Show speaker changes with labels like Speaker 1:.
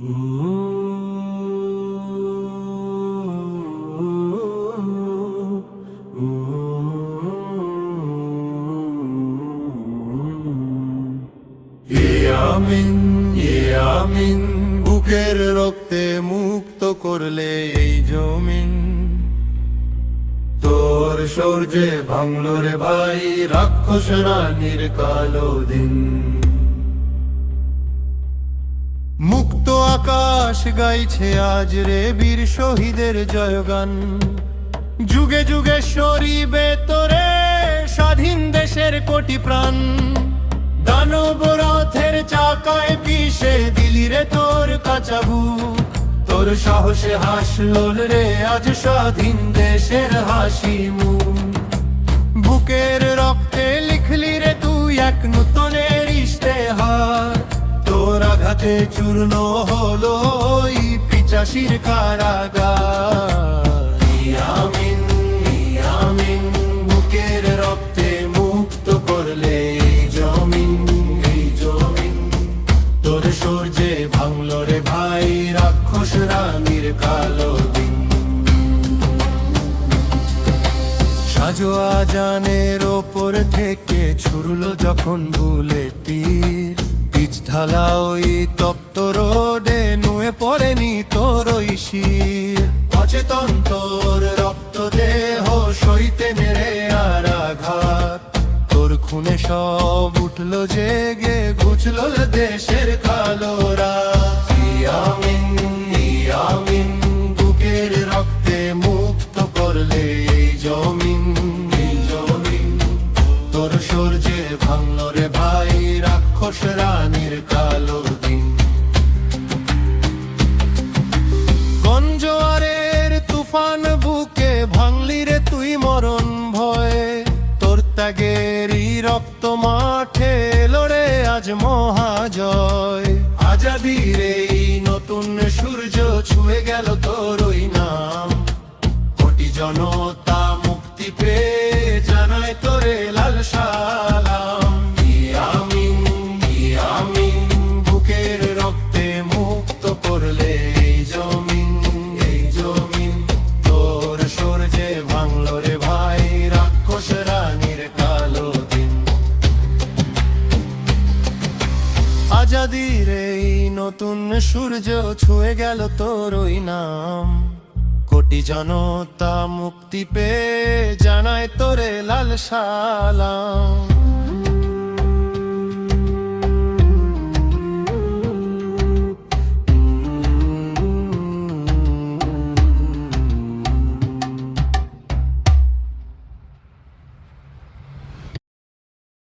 Speaker 1: আমিন আমিন, বুকের রক্তে মুক্ত করলে এই জমিন। তোর সূর্যে ভাঙলো রে ভাই রাক্ষস রানীর কালো দিন। মুক্ত আকাশ গাইছে আজ রে বীর শহীদের জয়গান। যুগে যুগে সরিবে তোরে স্বাধীন দেশের কোটি প্রাণ। দানব রথের চাকায় পিষে দিলি রে তোর কাঁচা বুক। তোর সাহসে হাসলো রে আজ স্বাধীন দেশের হাসি মুখ। বুকের রক্তে লিখলি রে তুই এক নূতনের ইশতেহার। তোর আঘাতে চূর্ণ হলো ওই পিচাসির কারাগার। আমিন আমিন, বুকের রক্তে মুক্ত করলে এই জমিন। তোর সূর্যে ভাঙলো রে ভাই রাক্ষস রানীর কালো দিন। সাজোয়া জানের ওপর থেকে ছুড়লো যখন বুলেট তীর। পিচ ঢালা ওই তপ্ত রোডে নুয়ে পড়েনি তোর ওই শির। অচেতন তোর রক্ত দেহ সইতে মেরে আর আঘাত। তোর খুনে সব উঠলো জেগে ঘুচলো দেশের কালো রাত। আমিন আমিন, বুকের রক্তে মুক্ত করলে এই জমিন। তোর সূর্যে ভাঙলো রে ভাই রাক্ষস রানীর কালো দিন। গঞ্জোয়ারের তুফান বুকে ভাঙলি রে তুই মরণ ভয়ে। তোর ত্যাগেরই রক্ত মাঠে লড়ে আজ মহাজয়। আজাদির এই নতুন সূর্য ছুঁয়ে গেল তোর ওই নাম। কোটি জনতা মুক্তি পেয়ে জানায় তোরে লাল সালাম। আমিন আমিন, বুকের রক্তে মুক্ত করলে এই জমিন। তোর সূর্যে ভাঙলো রে ভাই রাক্ষস রানীর কালো দিন। আজাদির এই নতুন সূর্য ছুঁয়ে গেল তোর ওই নাম। কোটি জনতা মুক্তি পেয়ে জানায় তোরে লাল সালাম।